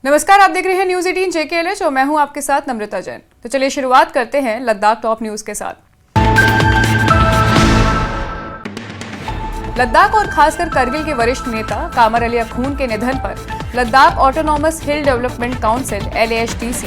नमस्कार, आप देख रहे हैं न्यूज 18 JKLH और मैं हूं आपके साथ नम्रता जैन। तो चलिए शुरुआत करते हैं लद्दाख टॉप न्यूज के साथ। लद्दाख और खासकर करगिल के वरिष्ठ नेता कामर अली अखून के निधन पर लद्दाख ऑटोनॉमस हिल डेवलपमेंट काउंसिल LAHDC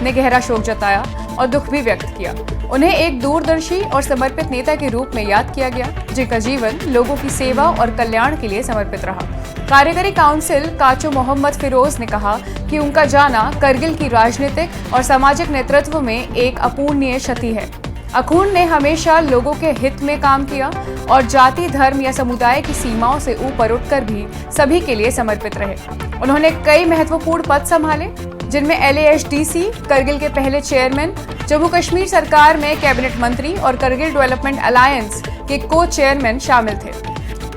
ने गहरा शोक जताया और दुख भी व्यक्त किया। उन्हें एक दूरदर्शी और समर्पित नेता के रूप में याद किया गया, जिनका जीवन लोगों की सेवा और कल्याण के लिए समर्पित रहा। कार्यकारी काउंसिल काचो मोहम्मद फिरोज ने कहा कि उनका जाना करगिल की राजनीतिक और सामाजिक नेतृत्व में एक अपूरणीय क्षति है। अखून ने हमेशा लोगों के हित में काम किया और जाति, धर्म या समुदाय की सीमाओं से ऊपर उठकर भी सभी के लिए समर्पित रहे। उन्होंने कई महत्वपूर्ण पद संभाले, जिनमें LAHDC, करगिल के पहले चेयरमैन, जम्मू कश्मीर सरकार में कैबिनेट मंत्री और करगिल डेवलपमेंट अलायंस के को चेयरमैन शामिल थे।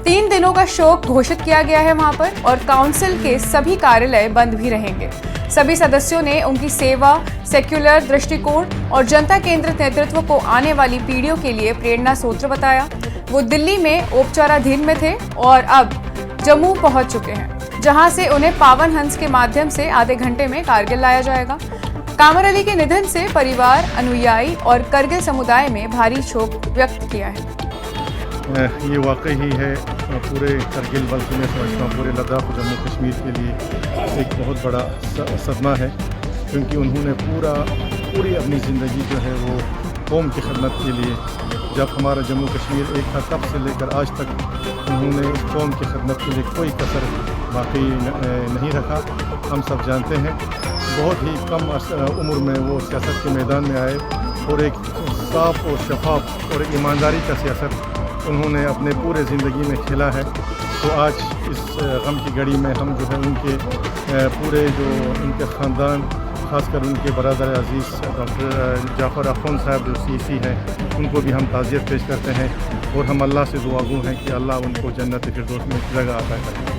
3 दिनों का शोक घोषित किया गया है वहां पर, और काउंसिल के सभी कार्यालय बंद भी रहेंगे। सभी सदस्यों ने उनकी सेवा, सेक्युलर दृष्टिकोण और जनता केंद्रित नेतृत्व को आने वाली पीढ़ियों के लिए प्रेरणा स्रोत बताया। वो दिल्ली में उपचाराधीन में थे और अब जम्मू पहुंच चुके हैं, जहां से उन्हें पावन हंस के माध्यम से आधे घंटे में कारगिल लाया जाएगा। कामर अली के निधन से परिवार, अनुयायी और करगिल समुदाय में भारी शोक व्यक्त किया है। ये वाकई ही है पूरे करगिल, बल्कि मैं समझता हूँ पूरे लद्दाख और जम्मू कश्मीर के लिए एक बहुत बड़ा सदमा है, क्योंकि उन्होंने पूरी अपनी ज़िंदगी जो है वो कौम की खिदमत के लिए, जब हमारा जम्मू कश्मीर एक था तब से लेकर आज तक उन्होंने कौम की खिदमत के लिए कोई कसर बाकी नहीं रखा। हम सब जानते हैं बहुत ही कम उम्र में वो सियासत के मैदान में आए और एक साफ और शफाफ और ईमानदारी का सियासत उन्होंने अपने पूरे ज़िंदगी में खेला है। तो आज इस गम की घड़ी में हम जो है उनके पूरे जो उनके ख़ानदान, ख़ासकर उनके बरदर अज़ीज़ डॉक्टर जाफ़र अख़ून साहब जो CC हैं, उनको भी हम ताज़ियत पेश करते हैं और हम अल्लाह से दुआगू हैं कि अल्लाह उनको जन्नत फिरदौस में जगह अता करे।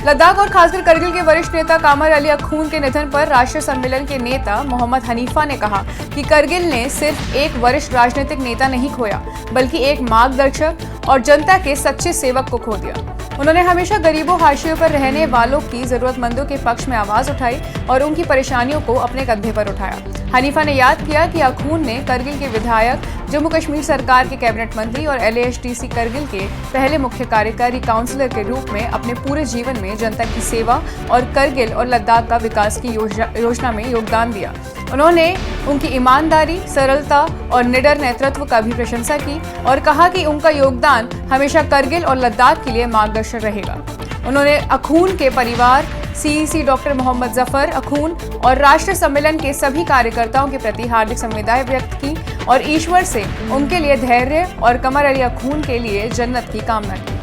लद्दाख और खासकर करगिल के वरिष्ठ नेता कामर अली अखून के निधन पर राष्ट्रीय सम्मेलन के नेता मोहम्मद हनीफा ने कहा कि करगिल ने सिर्फ एक वरिष्ठ राजनीतिक नेता नहीं खोया, बल्कि एक मार्गदर्शक और जनता के सच्चे सेवक को खो दिया। उन्होंने हमेशा गरीबों, हाशियों पर रहने वालों की जरूरतमंदों के पक्ष में आवाज उठाई और उनकी परेशानियों को अपने कंधे पर उठाया। हनीफा ने याद किया कि अखून ने करगिल के विधायक, जम्मू कश्मीर सरकार के कैबिनेट मंत्री और LAHDC करगिल के पहले मुख्य कार्यकारी काउंसिलर के रूप में अपने पूरे जीवन में जनता की सेवा और करगिल और लद्दाख का विकास की योजना में योगदान दिया। उन्होंने उनकी ईमानदारी, सरलता और निडर नेतृत्व का भी प्रशंसा की और कहा कि उनका योगदान हमेशा करगिल और लद्दाख के लिए मार्गदर्शक रहेगा। उन्होंने अखून के परिवार, CEC डॉक्टर मोहम्मद जफर अखून और राष्ट्रीय सम्मेलन के सभी कार्यकर्ताओं के प्रति हार्दिक संवेदनाएं व्यक्त की और ईश्वर से उनके लिए धैर्य और कामर अली अखून के लिए जन्नत की कामना की।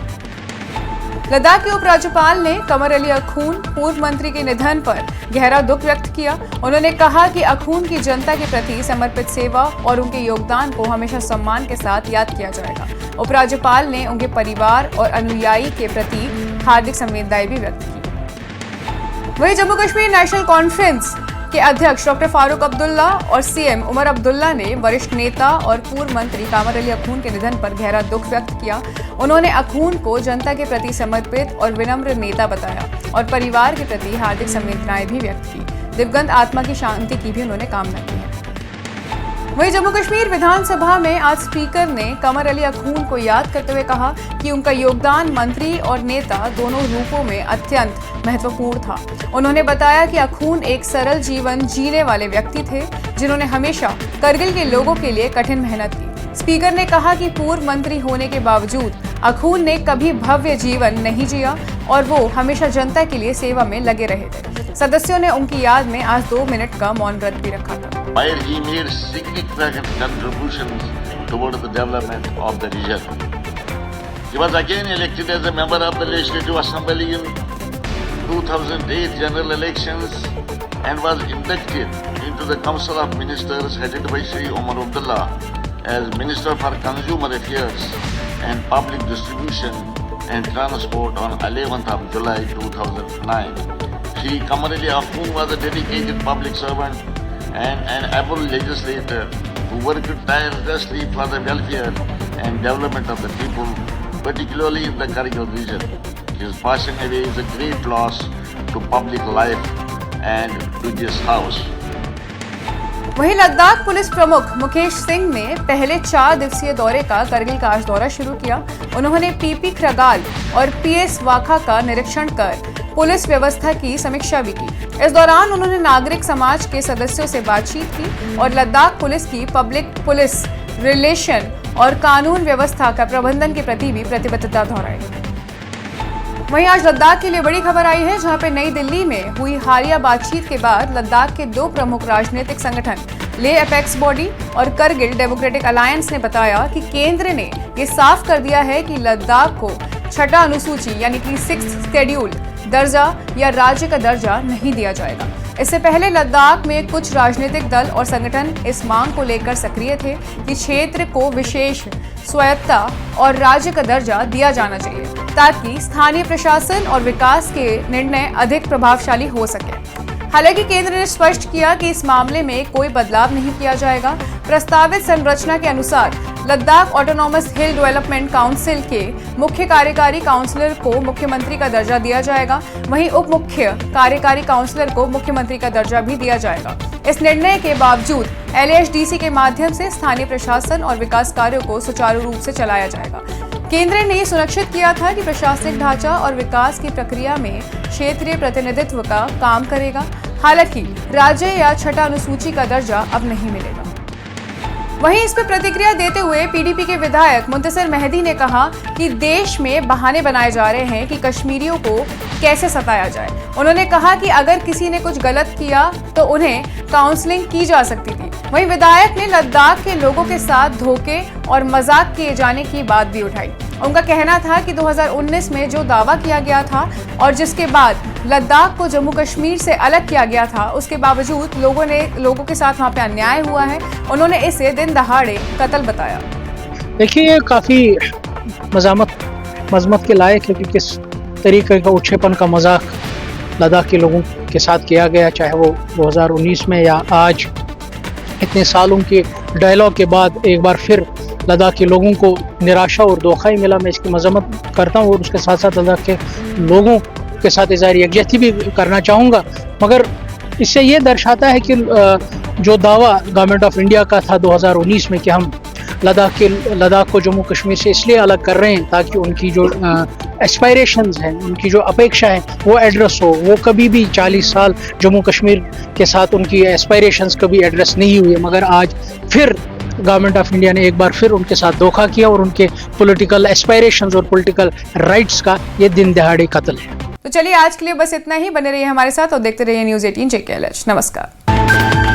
लद्दाख के उपराज्यपाल ने कामर अली अखून, पूर्व मंत्री के निधन पर गहरा दुख व्यक्त किया। उन्होंने कहा कि अखून की जनता के प्रति समर्पित सेवा और उनके योगदान को हमेशा सम्मान के साथ याद किया जाएगा। उपराज्यपाल ने उनके परिवार और अनुयायी के प्रति हार्दिक संवेदनाएं भी व्यक्त की। वहीं जम्मू कश्मीर नेशनल कॉन्फ्रेंस के अध्यक्ष डॉक्टर फारूक अब्दुल्ला और CM उमर अब्दुल्ला ने वरिष्ठ नेता और पूर्व मंत्री कामर अली अखून के निधन पर गहरा दुख व्यक्त किया। उन्होंने अखून को जनता के प्रति समर्पित और विनम्र नेता बताया और परिवार के प्रति हार्दिक संवेदनाएं भी व्यक्त की। दिवंगत आत्मा की शांति की भी उन्होंने कामना की है। वहीं जम्मू कश्मीर विधानसभा में आज स्पीकर ने कामर अली अखून को याद करते हुए कहा कि उनका योगदान मंत्री और नेता दोनों रूपों में अत्यंत महत्वपूर्ण था। उन्होंने बताया कि अखून एक सरल जीवन जीने वाले व्यक्ति थे, जिन्होंने हमेशा करगिल के लोगों के लिए कठिन मेहनत की। स्पीकर ने कहा कि पूर्व मंत्री होने के बावजूद अखून ने कभी भव्य जीवन नहीं जिया और वो हमेशा जनता के लिए सेवा में लगे रहे थे। सदस्यों ने उनकी याद में आज 2 मिनट का मौन व्रत भी रखा था। Where he made significant contributions towards the development of the region. He was again elected as a member of the Legislative Assembly in 2008 general elections and was inducted into the Council of Ministers headed by Shri Umar Abdullah as Minister for Consumer Affairs and Public Distribution and Transport on 11th of July 2009. Shri Kamal Ali Akhund was a dedicated public servant and an able legislator who worked tirelessly for the welfare and development of the people, particularly in the Kargil region. His passing away is a great loss to public life and to this house. वहीं Ladakh police प्रमुख मुकेश सिंह ने पहले 4 दिवसीय दौरे का करगिल का आज दौरा शुरू किया। उन्होंने पीपी खरगाल और पीएस वाखा का निरीक्षण कर पुलिस व्यवस्था की समीक्षा भी की। इस दौरान उन्होंने नागरिक समाज के सदस्यों से बातचीत की और लद्दाख पुलिस की पब्लिक पुलिस रिलेशन और कानून व्यवस्था का प्रबंधन के प्रति भी प्रतिबद्धता दोहराई। वहीं आज लद्दाख के लिए बड़ी खबर आई है, जहां पे नई दिल्ली में हुई हालिया बातचीत के बाद लद्दाख के 2 प्रमुख राजनीतिक संगठन लेह अपेक्स बॉडी और करगिल डेमोक्रेटिक अलायंस ने बताया कि केंद्र ने ये साफ कर दिया है कि लद्दाख को छठा अनुसूची यानी कि 6th शेड्यूल दर्जा या राज्य का दर्जा नहीं दिया जाएगा। इससे पहले लद्दाख में कुछ राजनीतिक दल और संगठन इस मांग को लेकर सक्रिय थे कि क्षेत्र को विशेष स्वायत्तता और राज्य का दर्जा दिया जाना चाहिए, ताकि स्थानीय प्रशासन और विकास के निर्णय अधिक प्रभावशाली हो सके। हालांकि केंद्र ने स्पष्ट किया कि इस मामले में कोई बदलाव नहीं किया जाएगा। प्रस्तावित संरचना के अनुसार लद्दाख ऑटोनॉमस हिल डेवलपमेंट काउंसिल के मुख्य कार्यकारी काउंसलर को मुख्यमंत्री का दर्जा दिया जाएगा, वहीं उप मुख्य कार्यकारी काउंसलर को मुख्यमंत्री का दर्जा भी दिया जाएगा। इस निर्णय के बावजूद LASDC के माध्यम से स्थानीय प्रशासन और विकास कार्यों को सुचारू रूप से चलाया जाएगा। केंद्र ने सुनिश्चित किया था कि प्रशासनिक ढांचा और विकास की प्रक्रिया में क्षेत्रीय प्रतिनिधित्व का काम करेगा। हालांकि राज्य या छठा अनुसूची का दर्जा अब नहीं मिलेगा। वहीं इस पर प्रतिक्रिया देते हुए PDP के विधायक मुंतसिर मेहदी ने कहा कि देश में बहाने बनाए जा रहे हैं कि कश्मीरियों को कैसे सताया जाए। उन्होंने कहा कि अगर किसी ने कुछ गलत किया तो उन्हें काउंसलिंग की जा सकती थी। वहीं विधायक ने लद्दाख के लोगों के साथ धोखे और मजाक किए जाने की बात भी उठाई। उनका कहना था कि 2019 में जो दावा किया गया था और जिसके बाद लद्दाख को जम्मू कश्मीर से अलग किया गया था, उसके बावजूद लोगों के साथ वहां पे अन्याय हुआ है। उन्होंने इसे दिन दहाड़े कत्ल बताया। देखिए, ये काफ़ी मजम्मत के लायक है कि किस तरीके का उच्छेपन का मजाक लद्दाख के लोगों के साथ किया गया, चाहे वो 2019 में या आज इतने सालों के डायलॉग के बाद एक बार फिर लद्दाख के लोगों को निराशा और धोखा ही मिला। मैं इसकी मजम्मत करता हूँ और उसके साथ साथ लद्दाख के लोगों के साथ इज़हार यकजहती भी करना चाहूँगा। मगर इससे ये दर्शाता है कि जो दावा गवर्नमेंट ऑफ इंडिया का था 2019 में कि हम लद्दाख को जम्मू कश्मीर से इसलिए अलग कर रहे हैं ताकि उनकी जो एस्पायरेशंस हैं, उनकी जो अपेक्षा है वो एड्रेस हो, वो कभी भी 40 साल जम्मू कश्मीर के साथ उनकी एस्पायरेशंस कभी एड्रेस नहीं हुए। मगर आज फिर गवर्नमेंट ऑफ इंडिया ने एक बार फिर उनके साथ धोखा किया और उनके पॉलिटिकल एस्पायरेशंस और पॉलिटिकल राइट्स का ये दिन दहाड़े कत्ल है। तो चलिए, आज के लिए बस इतना ही। बने रहिए हमारे साथ और देखते रहिए News 18 JKLH। नमस्कार।